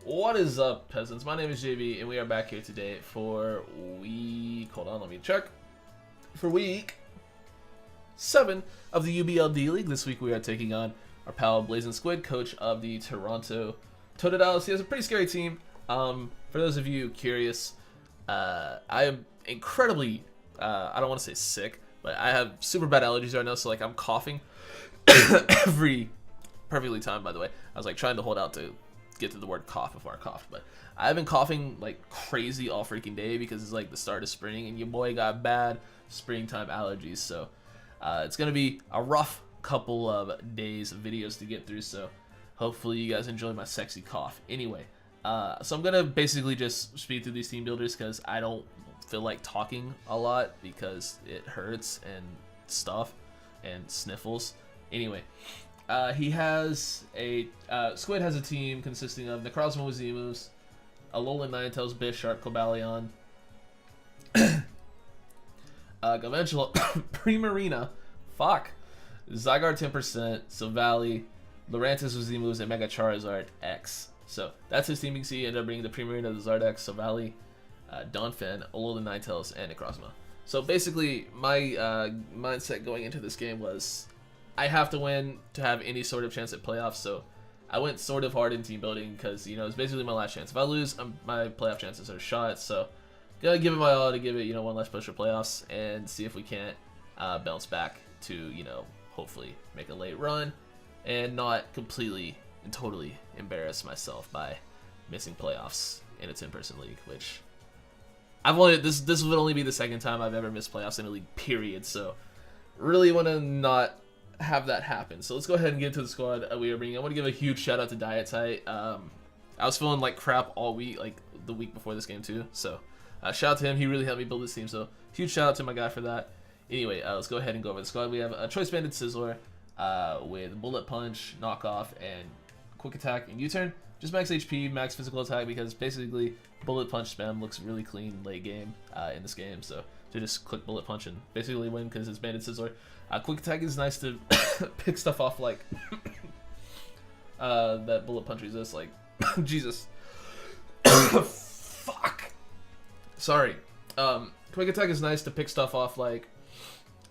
What is up, peasants? My name is JB, and we are back here today for week... Hold on, let me check. For week 7 of the UBL D-League. This week we are taking on our pal Blazing Squid, coach of the Toronto Totodiles. He has a pretty scary team. For those of you curious, I am incredibly... I don't want to say sick, but I have super bad allergies right now, so like I'm coughing every... Perfectly timed, by the way. I was like trying to hold out to get to the word cough before I coughed, but I've been coughing like crazy all freaking day because it's like the start of spring and your boy got bad springtime allergies. So it's gonna be a rough couple of days of videos to get through, so hopefully you guys enjoy my sexy cough. Anyway, so I'm gonna basically just speed through these team builders because I don't feel like talking a lot because it hurts and stuff and sniffles. Anyway, he has a Squid has a team consisting of Razorwinds, Alolan Ninetales, Bisharp, Cobalion, Galvantula, Primarina, Zygarde 10%, Silvally, Lurantis, Wazimus, and Mega Charizard X. So that's his team. You can see he ended up bringing the Primarina, the Zardex, Silvally, Donphan, Alolan Ninetales, and Necrozma. So basically, my mindset going into this game was I have to win to have any sort of chance at playoffs, so I went sort of hard in team building because, you know, it's basically my last chance. If I lose, my playoff chances are shot, so gotta give it my all to give it, you know, one last push for playoffs and see if we can't bounce back to, you know, hopefully make a late run and not completely and totally embarrass myself by missing playoffs in a 10-person league, which I've only, this would only be the second time I've ever missed playoffs in a league, period, so really want to not have that happen. So let's go ahead and get to the squad we are bringing. I want to give a huge shout out to Diet Tight. I was feeling like crap all week, like the week before this game too, so shout out to him. He really helped me build this team, so huge shout out to my guy for that. Anyway, let's go ahead and go over the squad. We have a Choice Banded Sizzler with Bullet Punch, Knockoff, and Quick Attack and U-Turn. Just max HP, max physical attack, because basically Bullet Punch spam looks really clean late game in this game, so to just click Bullet Punch and basically win because it's Banded Sizzler. Quick Attack is nice to pick stuff off like that Bullet Punch resists, like Jesus. Fuck. Sorry. Quick Attack is nice to pick stuff off like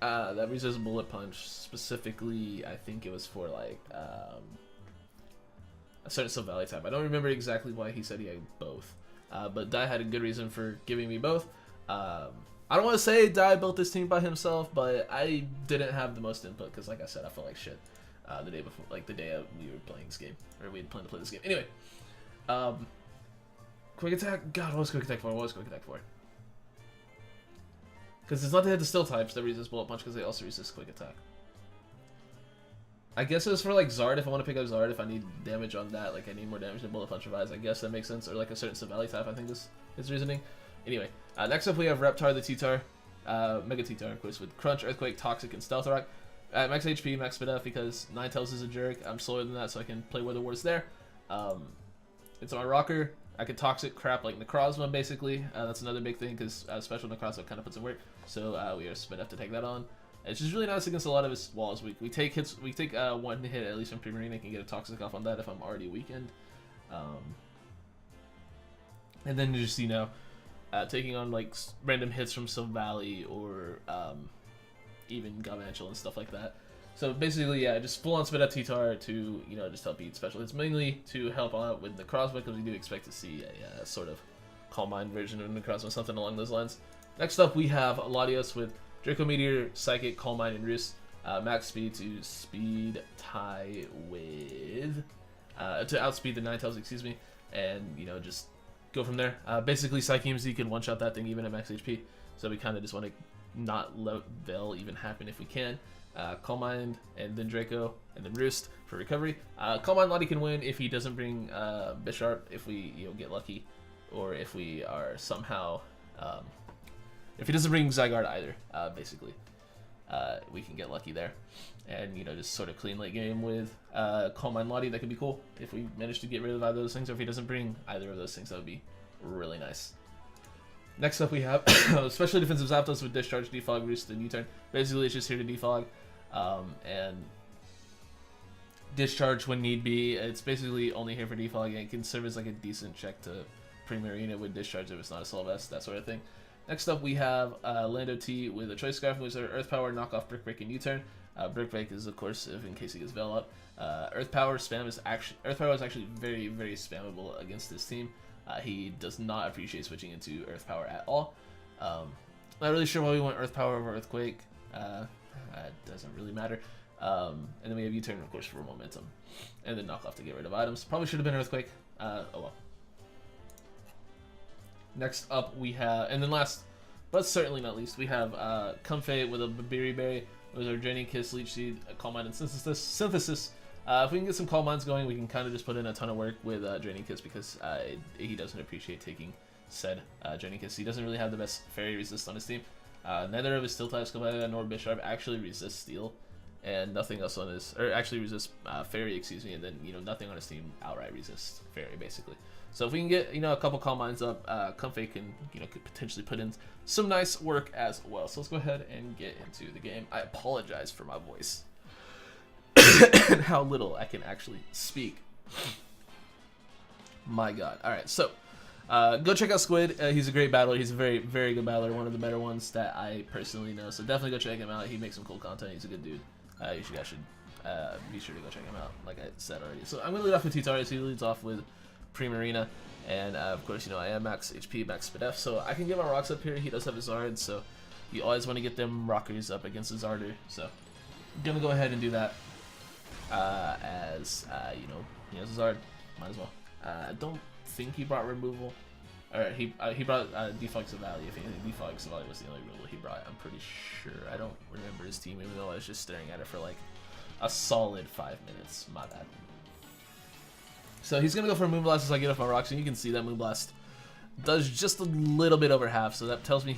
that resists Bullet Punch. Specifically, I think it was for like a certain Silvally type. I don't remember exactly why he said he had both, but Dai had a good reason for giving me both. I don't want to say Dai built this team by himself, but I didn't have the most input because, like I said, I felt like shit the day before, like the day we were playing this game, or we had planned to play this game. Anyway, Quick Attack. God, what was Quick Attack for? What was Quick Attack for? Because it's not to hit the Steel types that resist Bullet Punch, because they also resist Quick Attack. I guess it was for like Zard if I want to pick up Zard if I need damage on that, like I need more damage than Bullet Punch provides. I guess that makes sense, or like a certain Silvally type. I think this is reasoning. Anyway, next up we have Reptar the T-Tar, Mega T-Tar, of course, with Crunch, Earthquake, Toxic, and Stealth Rock. Max HP, max Speed Up, because Ninetales is a jerk. I'm slower than that, so I can play Weather Ward's there. It's on my rocker. I can Toxic crap like Necrozma, basically. That's another big thing, because Special Necrozma kind of puts in work, so we are Speed Up to take that on. It's just really nice against a lot of his walls. We take hits. We take one hit at least from Primarina. Can get a Toxic off on that if I'm already weakened. And then just, you know, taking on like random hits from Silvally or even Galvantula and stuff like that. So basically, yeah, just full on Speed Up T-Tar to, you know, just help beat special hits, mainly to help out with the Necrozma, because we do expect to see a sort of Calm Mind version of Necrozma, something along those lines. Next up, we have Latios with Draco Meteor, Psychic, Calm Mind, and Roost. Max speed to speed tie with to outspeed the Ninetales, excuse me, and, you know, just go from there. Basically, Psychems, can one-shot that thing even at max HP, so we kind of just want to not let Veil even happen if we can. Calm Mind, and then Draco, and then Roost for recovery. Calm Mind Lottie can win if he doesn't bring Bisharp, if we, you know, get lucky, or if we are somehow, if he doesn't bring Zygarde either, basically. We can get lucky there, and, you know, just sort of clean late game with Calm Mind Lottie. That could be cool if we manage to get rid of either of those things, or if he doesn't bring either of those things. That would be really nice. Next up we have Specially Defensive Zapdos with Discharge, Defog, Roost, and U-Turn. Basically it's just here to defog, and Discharge when need be. It's basically only here for default. Again, it can serve as like a decent check to Primarina with Discharge if it's not a Soul Vest, that sort of thing. Next up, we have Lando T with a Choice Scarf, which is Earth Power, Knockoff, Brick Break, and U-Turn. Brick Break is, of course, if in case he gets Veil up. Earth Power is actually very, very spammable against this team. He does not appreciate switching into Earth Power at all. Not really sure why we want Earth Power over Earthquake. That doesn't really matter. And then we have U-Turn, of course, for momentum. And then Knockoff to get rid of items. Probably should have been Earthquake. Oh well. Next up, we have, and then last, but certainly not least, we have Comfey with a Babiri Berry, with our Draining Kiss, Leech Seed, Calm Mind, and Synthesis. If we can get some Calm Minds going, we can kind of just put in a ton of work with Draining Kiss because he doesn't appreciate taking said Draining Kiss. He doesn't really have the best Fairy resist on his team. Neither of his Steel types, Kabaya nor Bisharp, actually resist Steel, and nothing else on his, or actually resist Fairy, excuse me, and then nothing on his team outright resists Fairy basically. So if we can get a couple Calm Minds up, Comfey can could potentially put in some nice work as well. So let's go ahead and get into the game. I apologize for my voice and how little I can actually speak. My God. All right, so go check out Squid. He's a great battler. He's a very, very good battler. One of the better ones that I personally know. So definitely go check him out. He makes some cool content. He's a good dude. You guys should be sure to go check him out, like I said already. So I'm gonna lead off with Totodiles. He leads off with Primarina, and of course, I am max HP, max speed F, so I can get my rocks up here. He does have a Zard, so you always want to get them rockers up against the Zarder. So I'm gonna go ahead and do that. As he has a Zard, might as well. I don't think he brought removal, or he brought Defog Valley. If anything, Defog Valley was the only removal he brought. I'm pretty sure. I don't remember his team, even though I was just staring at it for like a solid 5 minutes. My bad. So he's going to go for a Moonblast as I get off my rocks, and you can see that Moonblast does just a little bit over half, so that tells me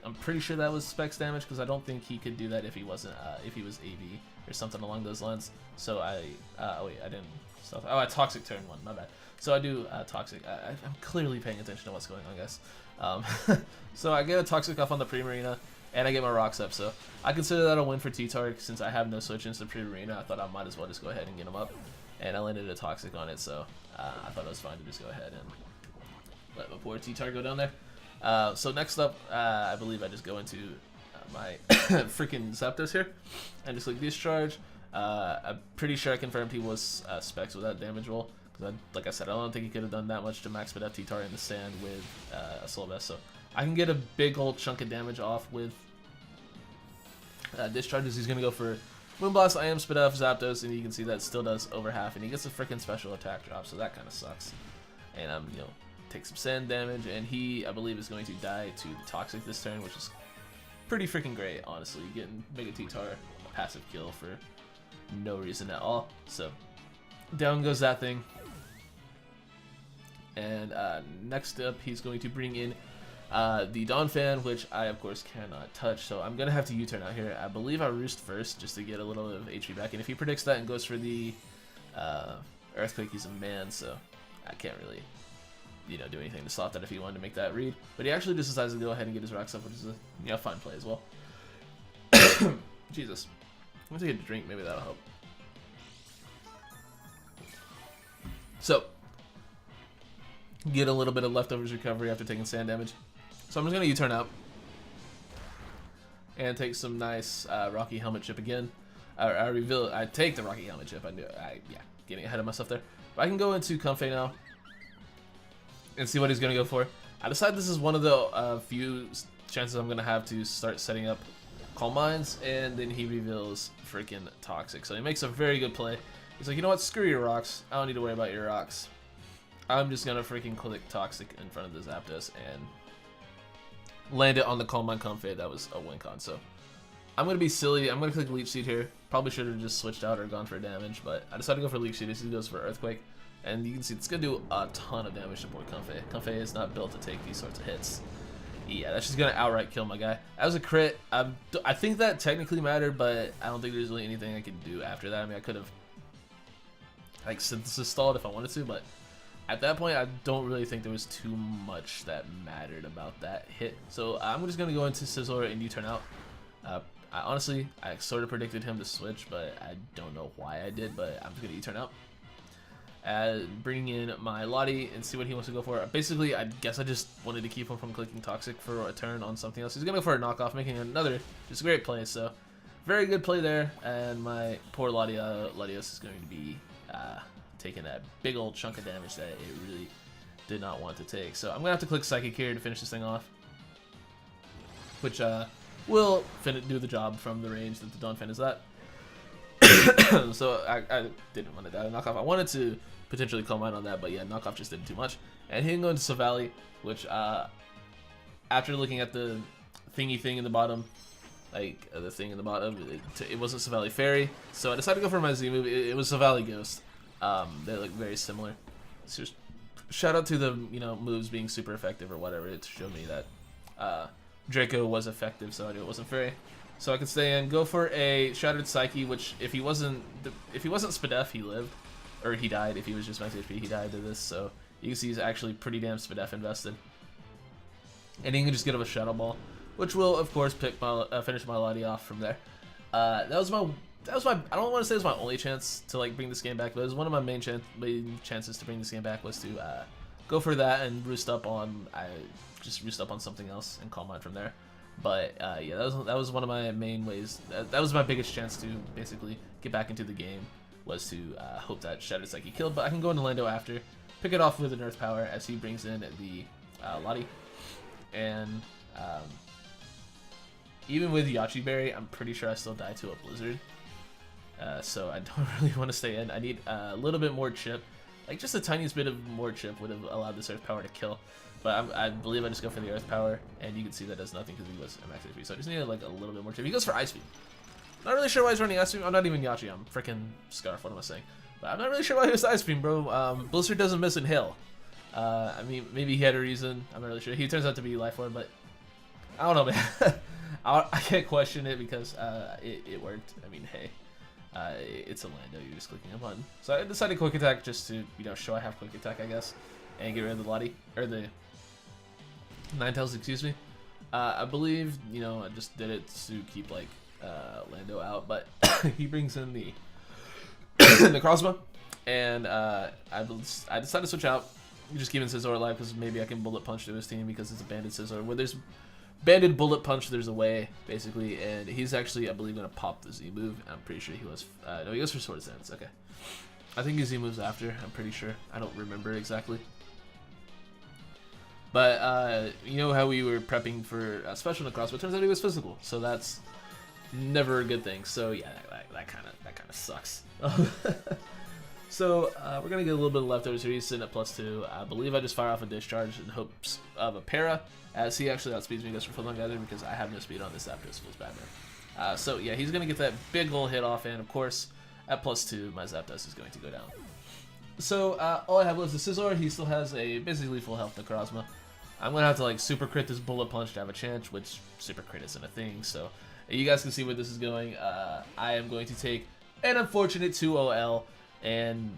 I'm pretty sure that was Specs damage, because I don't think he could do that if he wasn't, if he was AV or something along those lines. So oh wait, I didn't stuff. Oh, I Toxic turn 1, my bad. So I do Toxic. I'm clearly paying attention to what's going on, guys. So I get a Toxic off on the Primarina, and I get my rocks up, so I consider that a win for T-Tark. Since I have no switch into Primarina, I thought I might as well just go ahead and get him up. And I landed a Toxic on it, so I thought it was fine to just go ahead and let my poor T-Tar go down there. So next up, I believe I just go into my freaking Zapdos here, and just like Discharge. I'm pretty sure I confirmed he was Specs with that damage roll. Because like I said, I don't think he could have done that much to max speed T-Tar in the sand with a Soul Vest. So I can get a big old chunk of damage off with Discharges. He's going to go for Moonblast, I am Spit Up, Zapdos, and you can see that still does over half, and he gets a freaking special attack drop, so that kind of sucks. And take some sand damage, and he, I believe, is going to die to the Toxic this turn, which is pretty freaking great, honestly. Getting Mega T-Tar a passive kill for no reason at all. So down goes that thing. And next up, he's going to bring in the Dawn Fan, which I of course cannot touch, so I'm gonna have to U-turn out here. I believe I Roost first just to get a little bit of HP back, and if he predicts that and goes for the Earthquake, he's a man, so I can't really do anything to stop that if he wanted to make that read. But he actually just decides to go ahead and get his rocks up, which is a fine play as well. Jesus, I'm gonna take a drink, maybe that'll help. So get a little bit of leftovers recovery after taking sand damage. So I'm just going to U-turn out and take some nice Rocky Helmet Chip again. I take the Rocky Helmet Chip. Yeah, getting ahead of myself there. But I can go into Comfey now and see what he's going to go for. I decide this is one of the few chances I'm going to have to start setting up Calm Minds, and then he reveals freaking Toxic. So he makes a very good play. He's like, you know what, screw your rocks. I don't need to worry about your rocks. I'm just going to freaking click Toxic in front of the Zapdos and land it on the Calm Mind Comfey. That was a win con. So I'm going to be silly. I'm going to click Leech Seed here. Probably should have just switched out or gone for damage, but I decided to go for Leech Seed. He goes for Earthquake. And you can see it's going to do a ton of damage to poor Comfey. Comfey is not built to take these sorts of hits. Yeah, that's just going to outright kill my guy. That was a crit. I think that technically mattered, but I don't think there's really anything I could do after that. I mean, I could have like Synthesis stalled if I wanted to, but at that point, I don't really think there was too much that mattered about that hit. So I'm just going to go into Sizzler and U-turn out. honestly, I sort of predicted him to switch, but I don't know why I did, but I'm just going to E-turn out. Bring in my Lottie and see what he wants to go for. Basically, I guess I just wanted to keep him from clicking Toxic for a turn on something else. He's going to go for a knockoff, making another just great play. So, very good play there. And my poor Latios is going to be taking that big old chunk of damage that it really did not want to take. So, I'm going to have to click Psychic here to finish this thing off, which will do the job from the range that the Donphan is at. So I didn't want to die to knockoff. I wanted to potentially call mine on that, but yeah, knockoff just did too much. And he can go into Savali, which after looking at the thingy thing in the bottom, like the thing in the bottom, it wasn't Savali Fairy, so I decided to go for my Z move. It was Savali Ghost. They look very similar. So just shout out to the moves being super effective or whatever. It showed me that Draco was effective, so I knew it wasn't Fairy. So I could stay in, go for a Shattered Psyche, which if he wasn't Spadef, he lived, or he died. If he was just max HP, he died to this. So you can see he's actually pretty damn Spadef invested. And he can just get him a Shadow Ball, which will of course finish my Lottie off from there. That was my I don't want to say it was my only chance to like bring this game back, but it was one of my main chances to bring this game back was to go for that and roost up on something else and call mine from there. But yeah, that was one of my main ways. That was my biggest chance to basically get back into the game, was to hope that Shattered Psyche killed. But I can go into Lando after, pick it off with an Earth Power as he brings in the Lottie. And even with Yachi Berry, I'm pretty sure I still die to a Blizzard. So I don't really want to stay in. I need a little bit more chip. Like just the tiniest bit of more chip would have allowed this Earth Power to kill. But I believe I just go for the Earth Power, and you can see that does nothing because he was max HP. So I just needed like a little bit more chip. He goes for Ice Beam. Not really sure why he's running Ice Beam. I'm not even Yachi. I'm freaking Scarf. What am I saying? But I'm not really sure why he was Ice Beam, bro. Blizzard doesn't miss in Hail. I mean, maybe he had a reason. I'm not really sure. He turns out to be Life Orb, but I don't know, man. I can't question it because it worked. I mean, hey. It's a Lando, you're just clicking a button. So I decided Quick Attack just to, show I have Quick Attack, I guess, and get rid of the Lottie, or the Ninetales, excuse me. I believe, I just did it to keep, like, Lando out, but he brings in the the Crossbow, and I decided to switch out, just keeping Scizor alive, because maybe I can Bullet Punch to his team, because it's a Banded Scizor. Where there's Banded Bullet Punch, there's a way, basically, and he's actually, I believe, going to pop the Z move. I'm pretty sure he was, no, he goes for Sword Dance, okay. I think his Z moves after, I'm pretty sure. I don't remember exactly. But, you know how we were prepping for Special in the Crossbow, it turns out he was physical, so that's never a good thing. So, yeah, that kind of sucks. So, we're going to get a little bit of leftovers here. He's sitting at +2. I believe I just fire off a Discharge in hopes of a para, as he actually outspeeds me, goes for Full-on Gather, because I have no speed on this after his full Badman. So, yeah, he's going to get that big ol' hit off, and of course, at +2, my Zapdos is going to go down. So, all I have left is Scizor. He still has a basically full health Necrozma. I'm going to have to, like, Super Crit this Bullet Punch to have a chance, which Super Crit isn't a thing, so you guys can see where this is going. I am going to take an unfortunate 2-0L and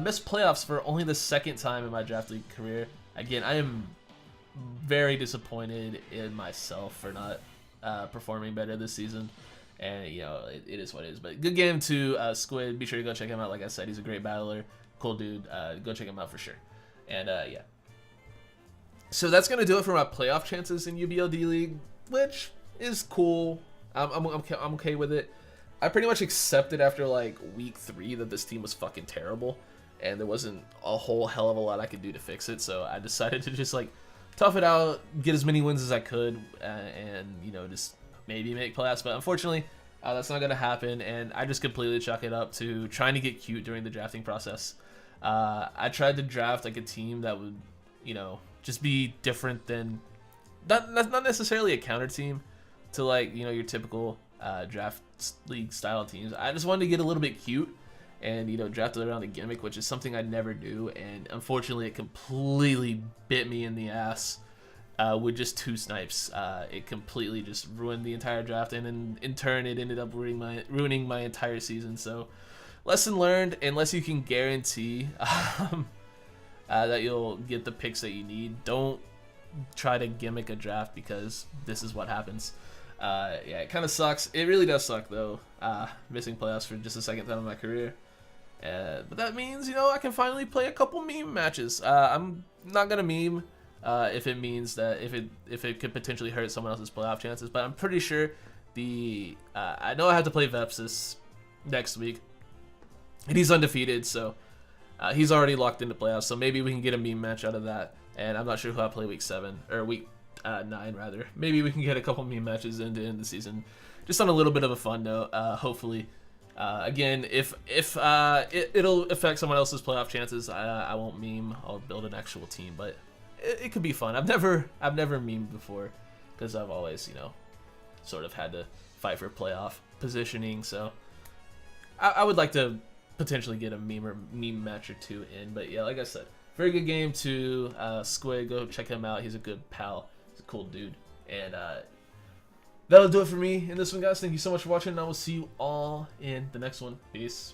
miss playoffs for only the second time in my Draft League career. Again, I am very disappointed in myself for not performing better this season, and it is what it is. But good game to Squid. Be sure to go check him out. Like I said, he's a great battler, cool dude. Go check him out for sure. And yeah, so that's gonna do it for my playoff chances in UBL D League, which is cool. I'm okay with it. I pretty much accepted after like week 3 that this team was fucking terrible, and there wasn't a whole hell of a lot I could do to fix it. So I decided to just like tough it out, get as many wins as I could, and just maybe make playoffs. But unfortunately, that's not gonna happen, and I just completely chalk it up to trying to get cute during the drafting process. I tried to draft like a team that would, just be different than not necessarily a counter team to like your typical draft league style teams. I just wanted to get a little bit cute and draft it around the gimmick, which is something I never do, and unfortunately it completely bit me in the ass with just 2 snipes. It completely just ruined the entire draft, and in turn it ended up ruining my entire season. So lesson learned, unless you can guarantee that you'll get the picks that you need, don't try to gimmick a draft, because this is what happens. Yeah, it kind of sucks. It really does suck though. Missing playoffs for just the second time in my career. But that means, I can finally play a couple meme matches. I'm not gonna meme if it means that if it could potentially hurt someone else's playoff chances. But I'm pretty sure I know I have to play Vepsis next week, and he's undefeated, so he's already locked into playoffs. So maybe we can get a meme match out of that. And I'm not sure who I play week 7 or week 9 rather. Maybe we can get a couple meme matches into the season, just on a little bit of a fun note. Hopefully. Again, if it'll affect someone else's playoff chances, I won't meme. I'll build an actual team, but it could be fun. I've never memed before because I've always sort of had to fight for playoff positioning. So I would like to potentially get a meme match or two in. But yeah, like I said, very good game to Squid. Go check him out. He's a good pal. He's a cool dude. And that'll do it for me in this one, guys. Thank you so much for watching, and I will see you all in the next one. Peace.